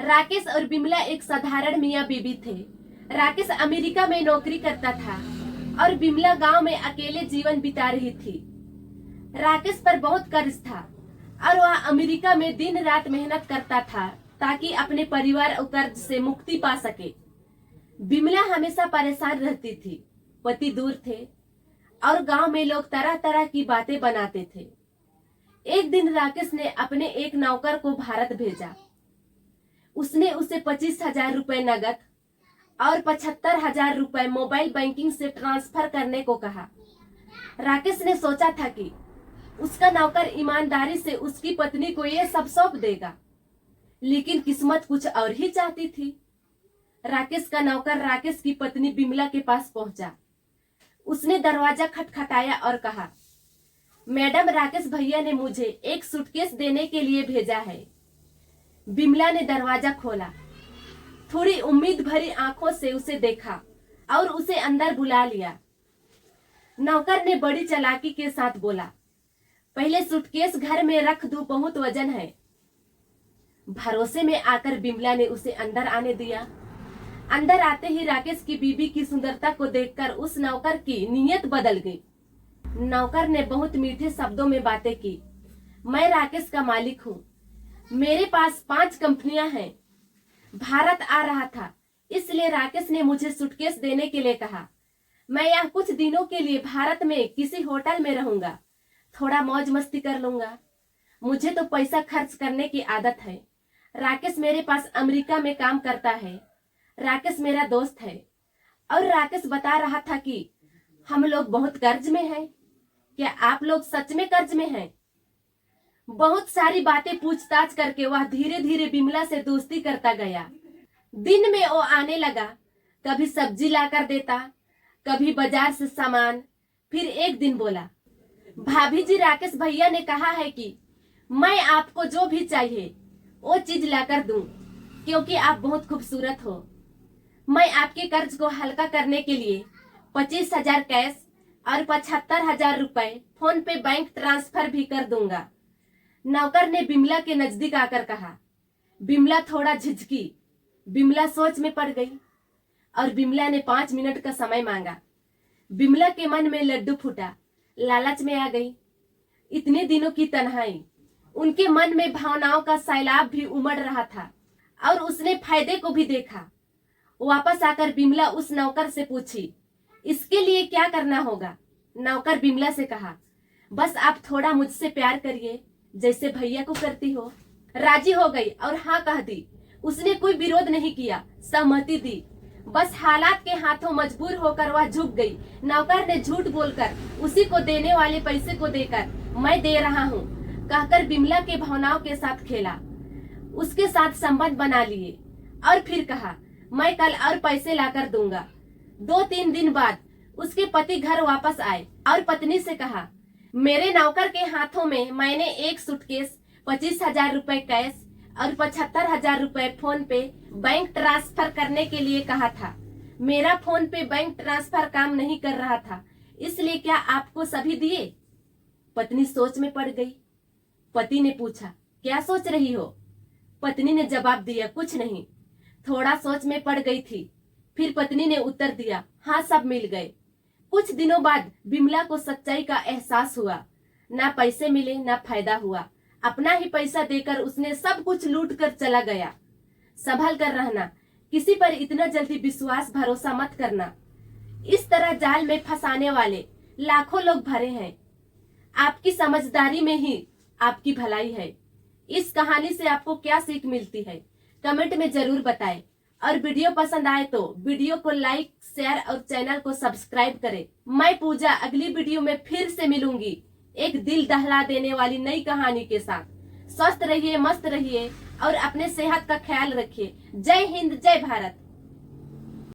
राकेश और बिमला एक साधारण मियाँ बीवी थे। राकेश अमेरिका में नौकरी करता था और बिमला गांव में अकेले जीवन बिता रही थी। राकेश पर बहुत कर्ज था और वह अमेरिका में दिन रात मेहनत करता था ताकि अपने परिवार और कर्ज से मुक्ति पा सके। बिमला हमेशा परेशान रहती थी। पति दूर थे और गांव में लोग तरह तरह की बातें बनाते थे। एक दिन राकेश ने अपने एक नौकर को भारत भेजा। उसने उसे 25,000 रुपए नगद और 75,000 रुपए मोबाइल बैंकिंग से ट्रांसफर करने को कहा। राकेश ने सोचा था कि उसका नौकर ईमानदारी से उसकी पत्नी को यह सब सौंप देगा, लेकिन किस्मत कुछ और ही चाहती थी। राकेश का नौकर राकेश की पत्नी बिमला के पास पहुंचा। उसने दरवाजा खटखटाया और कहा, मैडम, राकेश भैया ने मुझे एक सूटकेस देने के लिए भेजा है। बिमला ने दरवाजा खोला, थोड़ी उम्मीद भरी आंखों से उसे देखा और उसे अंदर बुला लिया। नौकर ने बड़ी चालाकी के साथ बोला, पहले सूटकेस घर में रख दूं, बहुत वजन है। भरोसे में आकर बिमला ने उसे अंदर आने दिया। अंदर आते ही राकेश की बीबी की सुंदरता को देखकर उस नौकर की नीयत बदल गई। नौकर ने बहुत मीठे शब्दों में बातें की, मैं राकेश का मालिक हूँ, मेरे पास 5 कंपनियां हैं। भारत आ रहा था, इसलिए राकेश ने मुझे सूटकेस देने के लिए कहा। मैं यहाँ कुछ दिनों के लिए भारत में किसी होटल में रहूंगा, थोड़ा मौज मस्ती कर लूंगा। मुझे तो पैसा खर्च करने की आदत है। राकेश मेरे पास अमेरिका में काम करता है। राकेश मेरा दोस्त है। और राकेश बता रहा था कि हम लोग बहुत कर्ज में हैं। क्या आप लोग सच में कर्ज में हैं? बहुत सारी बातें पूछताछ करके वह धीरे धीरे बिमला से दोस्ती करता गया। दिन में वो आने लगा, कभी सब्जी लाकर देता, कभी बाजार से सामान। फिर एक दिन बोला, भाभी जी, राकेश भैया ने कहा है कि मैं आपको जो भी चाहिए वो चीज लाकर दूं, क्योंकि आप बहुत खूबसूरत हो। मैं आपके कर्ज को हल्का करने के लिए 25,000 कैश और 75,000 रुपए फोन पे बैंक ट्रांसफर भी कर दूंगा। नौकर ने बिमला के नजदीक आकर कहा। बिमला थोड़ा झिझकी। बिमला सोच में पड़ गई और बिमला ने 5 मिनट का समय मांगा। बिमला के मन में लड्डू फूटा, लालच में आ गई। इतने दिनों की तन्हाई, उनके मन में भावनाओं का सैलाब भी उमड़ रहा था और उसने फायदे को भी देखा। वापस आकर बिमला उस नौकर से पूछी, इसके लिए क्या करना होगा? नौकर बिमला से कहा, बस आप थोड़ा मुझसे प्यार करिए, जैसे भैया को करती हो। राजी हो गई और हाँ कह दी। उसने कोई विरोध नहीं किया, सहमति दी। बस हालात के हाथों मजबूर होकर वह झुक गई। नौकर ने झूठ बोलकर उसी को देने वाले पैसे को देकर मैं दे रहा हूँ कहकर बिमला के भावनाओं के साथ खेला। उसके साथ संबंध बना लिए और फिर कहा, मैं कल और पैसे लाकर दूंगा। 2-3 दिन बाद उसके पति घर वापस आए और पत्नी से कहा, मेरे नौकर के हाथों में मैंने एक सूटकेस, 25,000 रुपए कैश और 75,000 रुपए फोन पे बैंक ट्रांसफर करने के लिए कहा था। मेरा फोन पे बैंक ट्रांसफर काम नहीं कर रहा था, इसलिए क्या आपको सभी दिए? पत्नी सोच में पड़ गई। पति ने पूछा, क्या सोच रही हो? पत्नी ने जवाब दिया, कुछ नहीं। थोड़ा सोच में पड़ गई थी। फिर पत्नी ने उत्तर दिया, हाँ, सब मिल गए। कुछ दिनों बाद बिमला को सच्चाई का एहसास हुआ। ना पैसे मिले, ना फायदा हुआ। अपना ही पैसा देकर उसने सब कुछ लूट कर चला गया। संभल कर रहना, किसी पर इतना जल्दी विश्वास भरोसा मत करना। इस तरह जाल में फंसाने वाले लाखों लोग भरे हैं। आपकी समझदारी में ही आपकी भलाई है। इस कहानी से आपको क्या सीख मिलती है, कमेंट में जरूर बताएं। और वीडियो पसंद आए तो वीडियो को लाइक, शेयर और चैनल को सब्सक्राइब करें। मैं पूजा अगली वीडियो में फिर से मिलूंगी एक दिल दहला देने वाली नई कहानी के साथ। स्वस्थ रहिए, मस्त रहिए और अपने सेहत का ख्याल रखिए। जय हिंद, जय भारत।